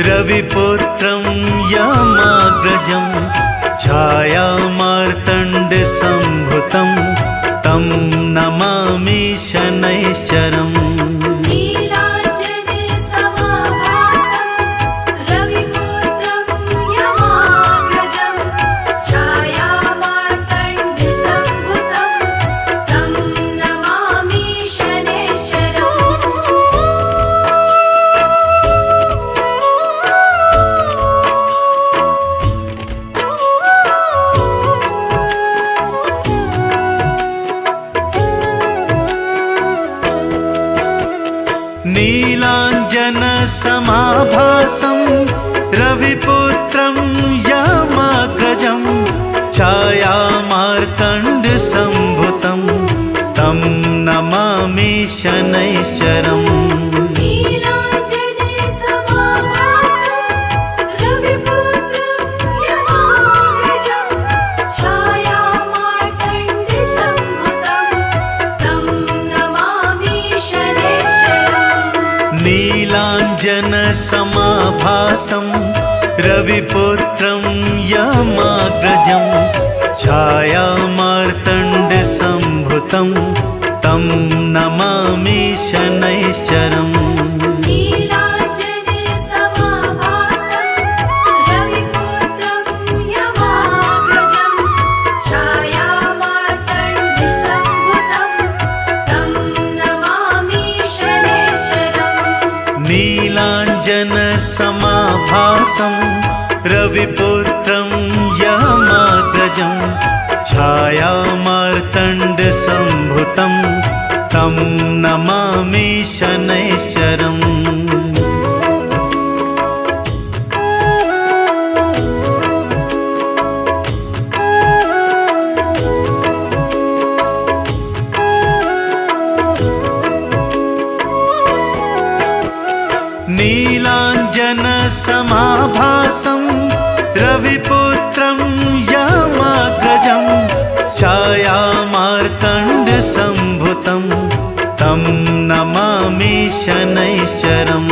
रविपुत्रं यमाग्रजं छायामार्तण्डसम्भुतं तं नमामि शनैश्चरम् नीलाञ्जनसमाभासं रविपुत्रं यमाग्रजं छायामार्तण्डसम्भुतं तं नमामि शनैश्चरम् नीलाञ्जनसमाभासं रविपुत्रं यमाग्रजं छायामार्तण्डसम्भुतं तं नमामि शनैश्चरम् छायामार्तण्डसम्भुतं तं समाभासं रविपुत्रं यमाग्रजं छायामार्तण्डसम्भुतं तं नमामि शनैश्चरम्। नीलाञ्जनसमाभासं रविपुत्रं यमाग्रजं छायामार्तण्डसम्भुतं तं नमामि शनैश्चरम्।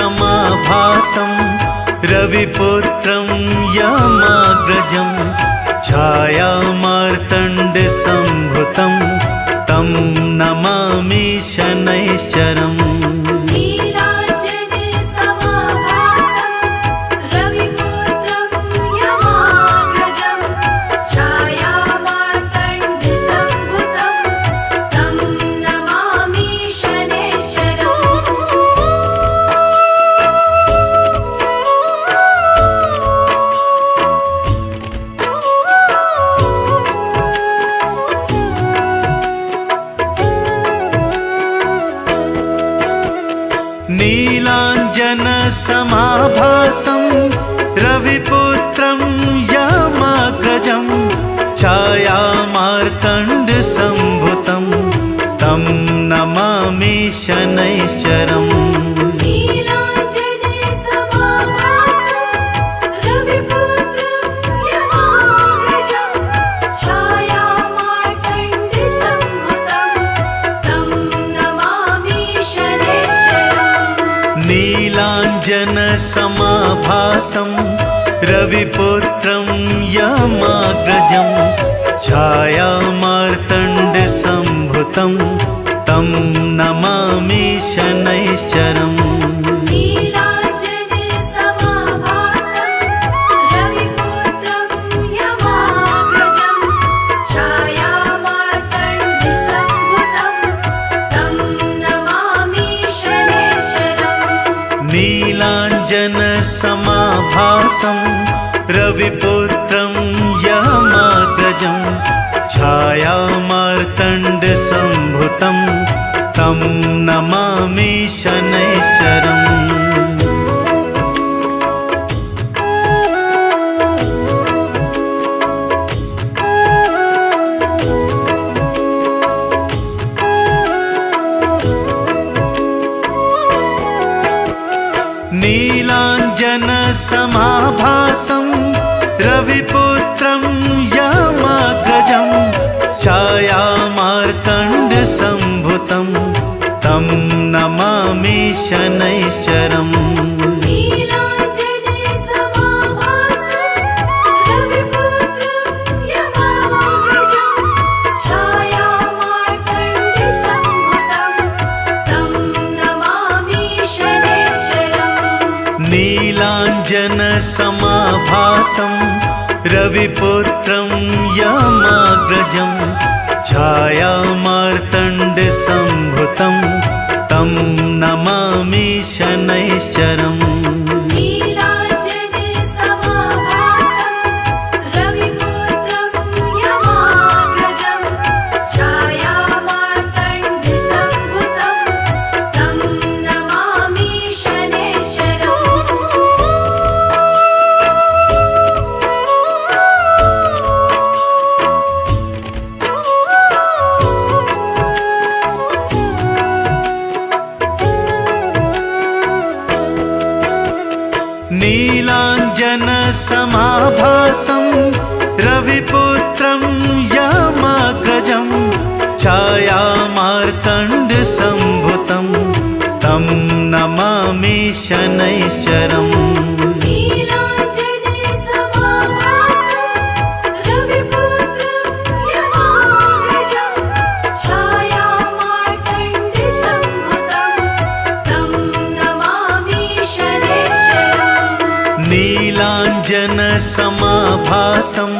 नीलाञ्जनसमाभासं रविपुत्रं यमाग्रजं छायामार्तण्डसम्भुतं तं नमामि शनैश्चरम्। नीलाञ्जनसमाभासं रविपुत्रं यमाग्रजं छायामार्तण्डसम्भुतं तं नमामि शनैश्चरम्। नीलाञ्जनसमाभासं रविपुत्रं यमाग्रजं छायामार्तण्डसम्भुतं तं नमामि शनैश्चरम्। नीलाञ्जनसमाभासं रविपुत्रं यमाग्रजं छायामार्तण्डसम्भुतं तं नमामि शनैश्चरम्। नीलाञ्जनसमाभासं रविपुत्रं यमाग्रजं छायामार्तण्डसम्भुतं तं नमामि शनैश्चरम्। नीलाञ्जनसमाभासं रविपुत्रं यमाग्रजं छायामार्तण्डसम्भुतं तं नमामि शनैश्चरम्। नीलाञ्जनसमाभासं रविपुत्रं यमाग्रजं छायामार्तण्डसम्भुतं तं नमामि शनैश्चरम्। नीलाञ्जनसमाभासं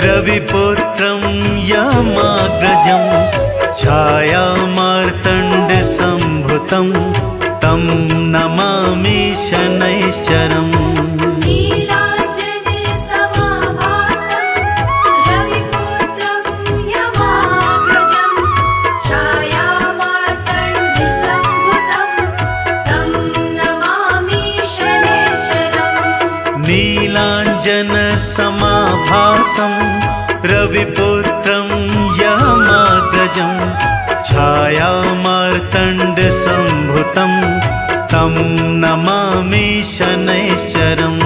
रविपुत्रं यमाग्रजं छायामार्तण्डसम्भुतं तं नमामि शनैश्चरम् नीलाञ्जनसमाभासं रविपुत्रं यमाग्रजं छायामार्तण्डसम्भुतं तं नमामि शनैश्चरम् नीलाञ्जनसमाभासं रविपुत्रं यमाग्रजं छायामार्तण्डसम्भुतं तं नमामि शनैश्चरम्